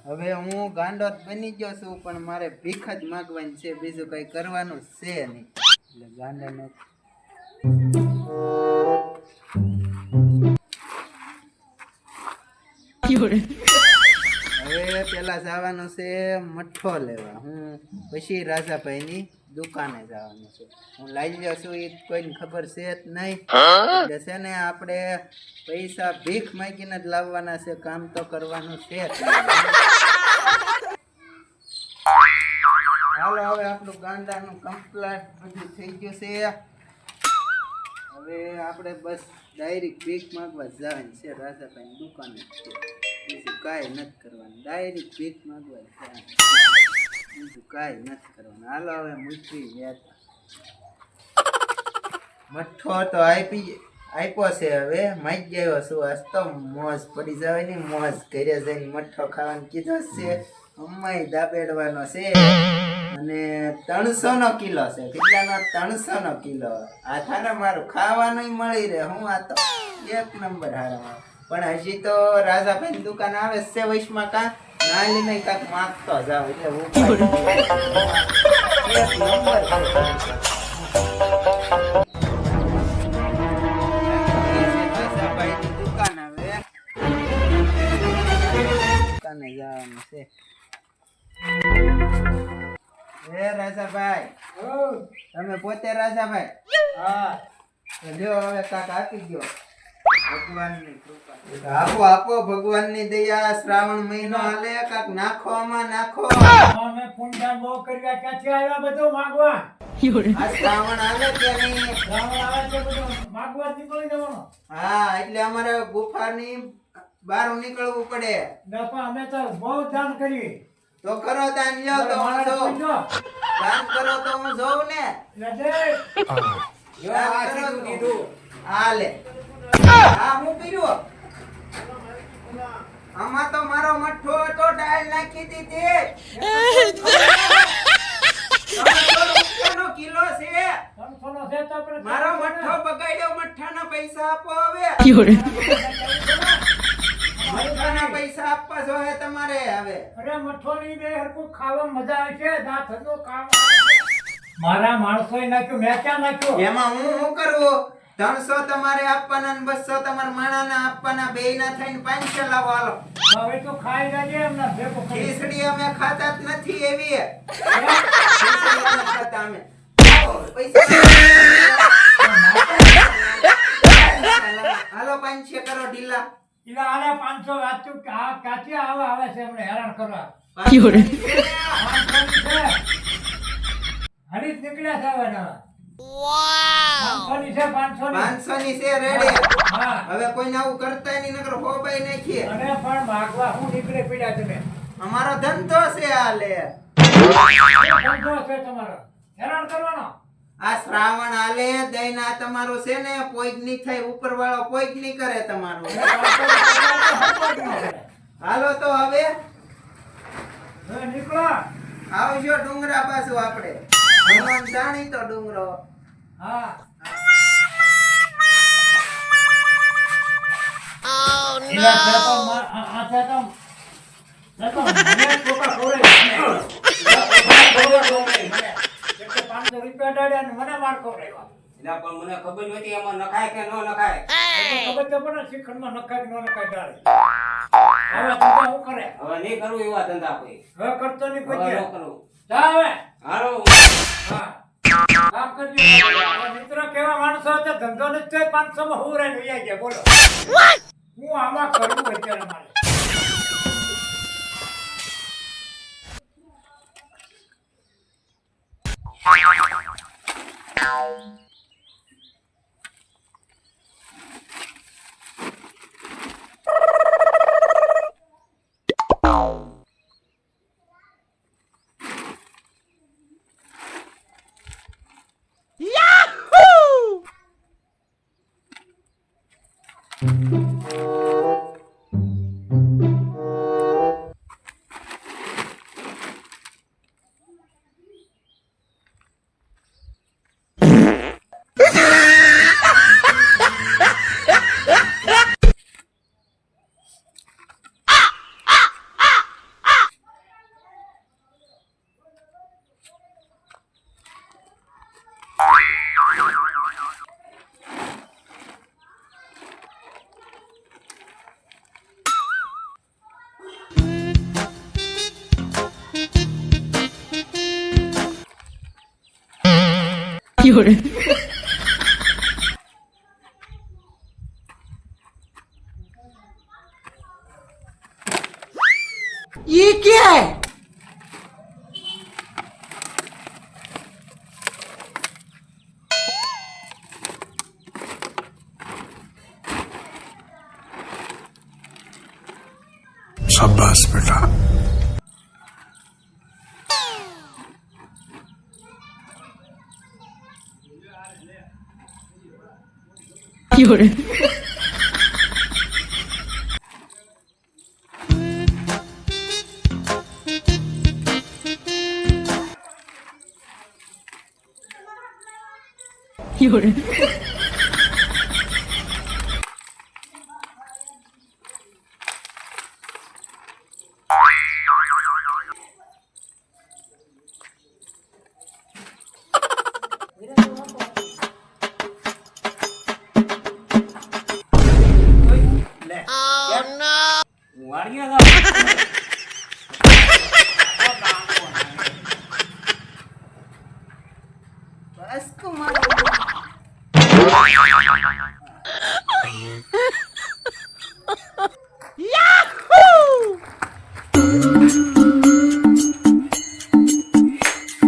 હવે હું ગાંડો બની ગયો છું પણ મારે ભીખ જ માંગવાની છે, બીજું કઈ કરવાનું છે નહીં. એટલે ગાંડાને હવે પેલા જવાનું છે મઠ્ઠો લેવા. હું પછી રાજાભાઈની દુકાને જવાનું છે. હું લાવી છું એ કોઈને ખબર છે જ નહીં. એટલે છે ને આપણે પૈસા ભીખ માંગીને જ લાવવાના છે, કામ તો કરવાનું છે જ નહીં. હાલો હવે આપણું ગાંડાનું કમ્પ્લીટ બધું થઈ ગયું છે. હવે આપણે બસ ડાયરેક્ટ ભીખ માંગવા જવાનું છે રાજાભાઈની દુકાને. બીજું કાંઈ નથી કરવાનું, ડાયરેક્ટ ભીખ માંગવા જવાનું, બીજું કાંઈ નથી કરવાનું. હાલો હવે મૂકી ગયા મઠ્ઠો તો આપ્યો છે. હવે માઈ ગયો છું. આજ તો મોજ પડી જવાય ને મોજ. ઘરે જઈને મઠ્ઠો ખાવાનું કીધો છે, અમ્માય દાબેડવાનો છે. અને 300 નો કિલો છે. કેટલાનો? 300 નો કિલો. આ થાને મારું ખાવાનું મળી રહે. હું આ તો એક નંબર હારા. પણ હજી તો રાજાભાઈની દુકાન આવે છે વૈશમાં કા નાલી નહીં કાંક માગતો જાવ એટલે હું એક નંબર રાજાભાઈની દુકાન આવે દુકાને જવાનું છે. હે રાજાભાઈ, તમે પોતે રાજાભાઈ? હા. લ્યો હવે કાક આપી ગયો. ભગવાનની કૃપા. આપો આપો, ભગવાનની દયા. શ્રાવણ મહિનો હાલે, કાક નાખો આમાં નાખો. અમે પુણ્ય બહુ કર્યા, ક્યાંથી આવ્યા બધું માંગવા? આ શ્રાવણ હાલે કે નહીં? શ્રાવણ આવે છે બધું માંગવા નીકળી જવાનું. હા, એટલે અમારે ગુફાની બહાર નીકળવું પડે. બાપા અમે તો બહુ દાન કરી. તો કરો દાન, લ્યો તો હું જોઉં. દાન કરો તો હું જોઉં ને. હાલે. હા, હું પીરું. આમાં તો મારો મઠ્ઠો હતો, ડાળ નાખી દીધી. 300 નો કિલો છે. મારો મઠ્ઠો બગાડ્યો. મઠ્ઠાના પૈસા આપો હવે. મઠ્ઠાના પૈસા આપવા જોઈએ તમારે હવે. અરે મઠ્ઠોની બે હરકું ખાવા મજા આવશે. દાંત હતો કામ. મારા માણસોએ નાખ્યું, મેં ક્યાં નાખ્યું? એમાં હું શું કરું? 300 તમારે આપવાના ને 200 તમારા માણાના આપવાના. બે ના થઈને 500 લાવો. હાલો હવે તો ખાઈ જાય એમના ભેગો કરી. ખીચડી અમે ખાતા જ નથી એવી. ખીચડી અમે ખાતા અમે. પૈસા હાલો 500 કરો ઢીલા. ઈલા આલે 500 વાતું કાચી આવે છે એમને હેરાન કરવા. હરીશ નીકળ્યા છે હવે નવા. વાવ 500 છે 500 ની છે રેડી. હા હવે કોઈને આવું કરતા નહીં, નકર હોબાઈ નાખીએ. અરે પણ માગવા હું નીકળે પડ્યા તમે. અમારો ધંધો છે હાલે. ધંધો છે તમારો, હેરાન કરવાનો. આ શ્રાવણ હાલે દઈના તમારું છે ને પોઈક ની થાય. ઉપર વાળો પોઈક ની કરે તમારું. હાલો તો હવે નીકળો. આવજો ડુંગરા પાછું આપણે. ભગવાન જાણી તો ડુંગરો. હા મને ખબર નથી એમાં નખાય કે ન નખાય. ખબર તો પડે શ્રીખંડમાં નખાય કે ન નખાય ડાળે. હવે ધંધા શું કરે? હવે નહીં કરવું એવા ધંધા કોઈ. હવે કરતો નહીં હવે કોઈ. ન કરવું. જા હવે. હાલો. હા કામ કરજો. મિત્રો કેવા માણસો હતા, ધંધો નથી 500 માં હું રહી વૈયા ગયા. બોલો હું આમાં કરું અત્યારે મારે. ये क्या है? शाबाश बेटा। લે વાળિયા જાવ. बस कुमार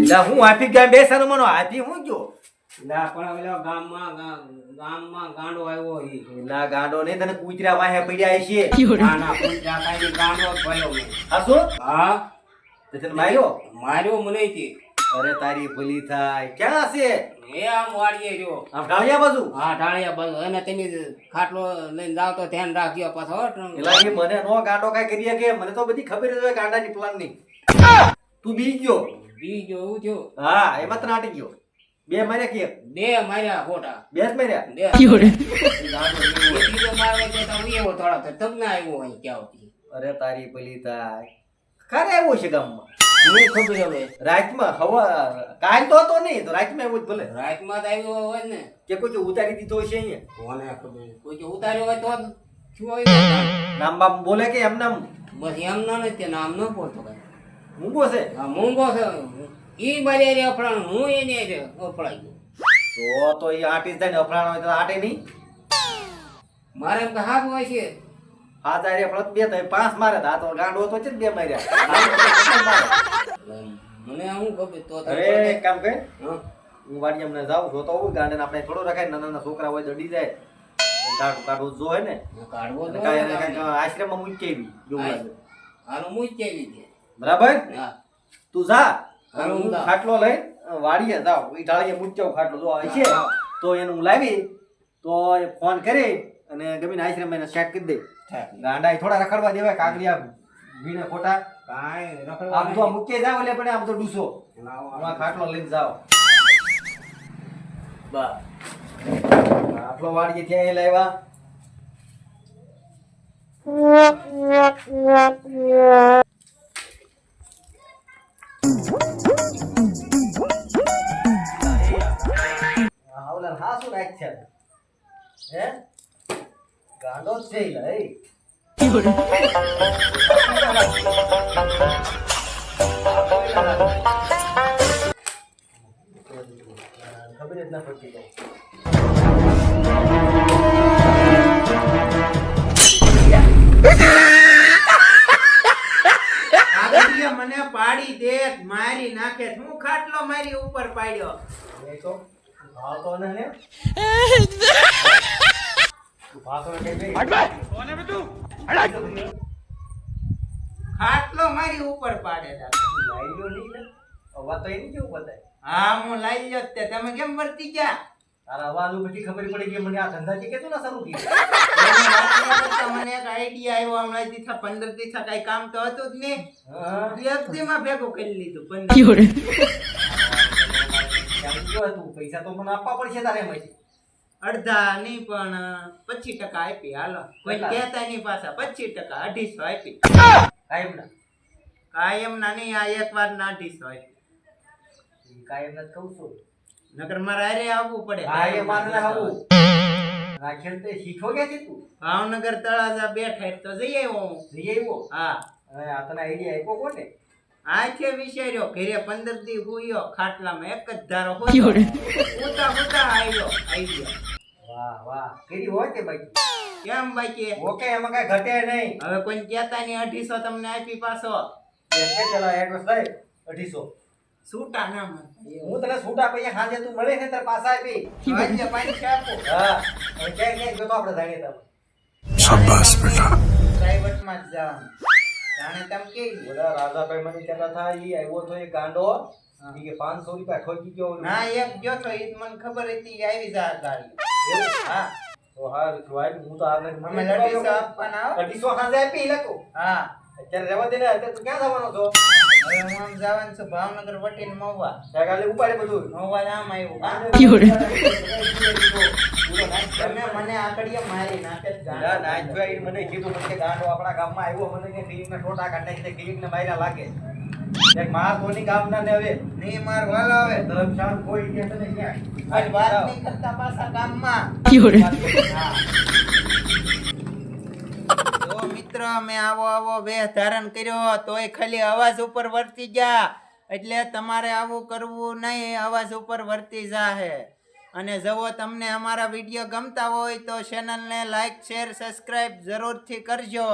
એટલે હું હાથી ગયા બેસાનો મનો હાથી હું ગયો લા પણ ઓલો ગામમાં ગાંડો આવ્યો ઈ. એલા ગાંડો નહીં તને કૂતરા વાહે પડ્યા છે ના ના પૂંજા કાંઈ ગાંડો જ ભર્યો મેં. આ શું હા તે તને માર્યો માર્યો મને ઈ. અરે તારી ભલી થાય ક્યાં છે એ આમ વાળીએ જો. આમ ઢાળિયા બાજુ હા ઢાળિયા બાજુ અને તમે ખાટલો લઈને જાવ તો ધ્યાન રાખજો પાછો હો. એલા એ મને નો ગાંડો કાઈ કરીએ કે મને તો બધી ખબર જ હોય ગાંડાની પ્લાન ની તું બી ગયો બીજો એવું થયું. હા એમાં તને આટી ગયો બે માર્યા કે બે માર્યા ખોટા. બે જ માર્યા બે. ગાંડો જેવો. એ બીજો મારવા ગયો તો હું એવો થોડા તો તબ ના આવ્યો અહીં ક્યાં હતી. અરે તારી ભલી થાય ખરે આવ્યો છે ગામમાં મને ખબર હવે રાતમાં હવા કાલ તો હતો નહીં તો રાતમાં આવ્યો જ ભલે રાતમાં જ આવ્યો હોય ને. કે કોઈ કે ઉતારી દીધો છે અહીંયા કોને ખબર. કોઈ કે ઉતાર્યો હોય તો જ શું આવ્યું. નામ બામ બોલે કે એમ નામ બસ એમ ના નથી નામ ન પોતો કઈ. મૂંગો છે આ મૂંગો છે ઈ મારી રે અફળાણ હું એને રે અફળાઈ ગયો. તો એ આટી જાય ને અફરાણ હોય તો આટે નહીં મારે એમ કે હાથ હોય છે. હાથ આરે ફળત બે થાય પાંચ મારે આ તો ગાંડો તો છે જ બે માર્યા મને આવું ખબર તો અરે એક કામ કર હા. હું વાડી અમને જાઉં જોતો હોઉં ગાંડે આપણે થોડો રખાય નાના નાના છોકરા હોય તો અડી જાય કાઢું કાઢું જો હે ને કાઢવો તો કાંઈક આશ્રમમાં મૂકી આવી જેવું લાગે હારું મુજ કેવી છે. બરાબર હા તું જા હારું, હું હું જાઉં. ખાટલો લઈ વાડીએ જાઉં એ ઢાળીએ મૂચ્યો ખાટલો જો આવે છે તો એનું હું લાવી તો એ ફોન કરી અને ગમીને આશ્રમ એને સેટ કરી દે ગાંડા એ થોડા રખડવા દેવાય કાગડિયા વીણે ખોટા કાંઈ આમ તો મૂકે જાવ એટલે પણ આમ તો ડૂસો હું આ ખાટલો લઈને જાવ બસ ખાટલો વાડીએ ત્યાં લાવ્યા આવલા હા શું રાખ છે હે ગાંડો જ છે ઈલા, એ ખબર જ ના પડતી કઈ. આગળ મને પાડી દે મારી નાખે હું ખાટલો મારી ઉપર પાડ્યો એ તો ભાવતો ને લે તું ભાવતો ને કઈ ખાટલો મારી ઉપર પાડે તા. લાઈયો નહીં લે અવાજ તો એની કેવું બતાય હા હું લાઈ જ તે તમે કેમ વર્તી ગયા તારા અવાજ ઉપરથી ખબર પડી કે મને આ ધંધા છે કે તું ના શરૂ કર્યું મને એક આઈડિયા આવ્યો હમણાં દીથા 15 દીથા કઈ કામ તો હતું જ નહીં હા એકદીમાં ભેગું કરી લીધું 15 કેમ ગયો તું પૈસા તો મને આપવા પડશે તારે એમાંથી અડધા નહીં પણ 25% આપી હાલો કોઈ કેટલા? કહેતા નહીં પાછા 25% 250 આપી કાયમ ના કાયમ ના નહીં આ એક વાર ના 250 આપી કાયમ ના કહું છું નકર મારે હારે આવવું પડે હા એ મારે ના આવું આ ખેલ તે શીખો ગયા છે તું ભાવનગર તળાજા બેઠા તો જઈ આવ્યો હું. જઈ આવ્યો હા હવે આ તને આઈડિયા આપ્યો કોને આખે વિચાર્યો ઘરે 15 દી હુયો ખાટલામાં એક જ ધારો હોતો ઉતા ઉતા આવ્યો વાહ વાહ કેરી હોય કે ભાઈ કેમ બાકી ઓકે એમાં કઈ ઘટે નહીં હવે કોઈ કહેતા ની 250 તમને આપી પાછો એટલે ચલો એડવાન્સ લઈ 250 છૂટા ના મળે હું તને છૂટા પૈયા હાજે તું મળે ને તાર પાછા આપી આજે પાણી આપો હા હવે ક્યાંક જો તો આપણે જાણીએ તમે शाबाश बेटा પ્રાઇવેટ માં જ જવાનું જાણે તમ કે બોલા રાજાભાઈ મને કહેતા હતા ઈ આવ્યો તો એ ગાંડો ઈ કે 500 રૂપિયા ઠોકી ગયો ના એક જો તો ઈ મને ખબર હતી ઈ આવી જા ગાડી એવું? હા તો હા ભાઈ હું તો આગળ અમે 250 આપવાના આવો 250 હાજે આપી લખો હા અત્યારે રહેવા દે ને અત્યારે તું ક્યાં જવાનો છો હવે હું આમ જવાનું છું ભાવનગર વટીને મહુવા કાલે ઉપાડે બધું મહુવા આમ આવ્યું હા? તમે મને આકડીએ મારી નાખે જ ના ગાંડો. ના જોઈ મને કીધું મને કે ગાંડો આપણા ગામમાં આવ્યો મને કે ક્લિનિક ના ટોટા કાઢી તે ક્લિનિક ને માર્યા લાગે એક માર કોની ગામના ને હવે નહીં માર વાલો આવે ધરમશાળ કોઈ કે તને ક્યાં આજ વાત નહીં કરતા પાછા ગામમાં હા. જો મિત્ર મેં આવો બે ધારણ કર્યો તોય ખાલી અવાજ ઉપર વર્તી જા એટલે તમારે આવું કરવું નહીં અવાજ ઉપર વર્તી જાહે અને જો તમને અમારા વિડીયો ગમતા હોય તો ચેનલને લાઈક શેર સબસ્ક્રાઇબ જરૂરથી કરજો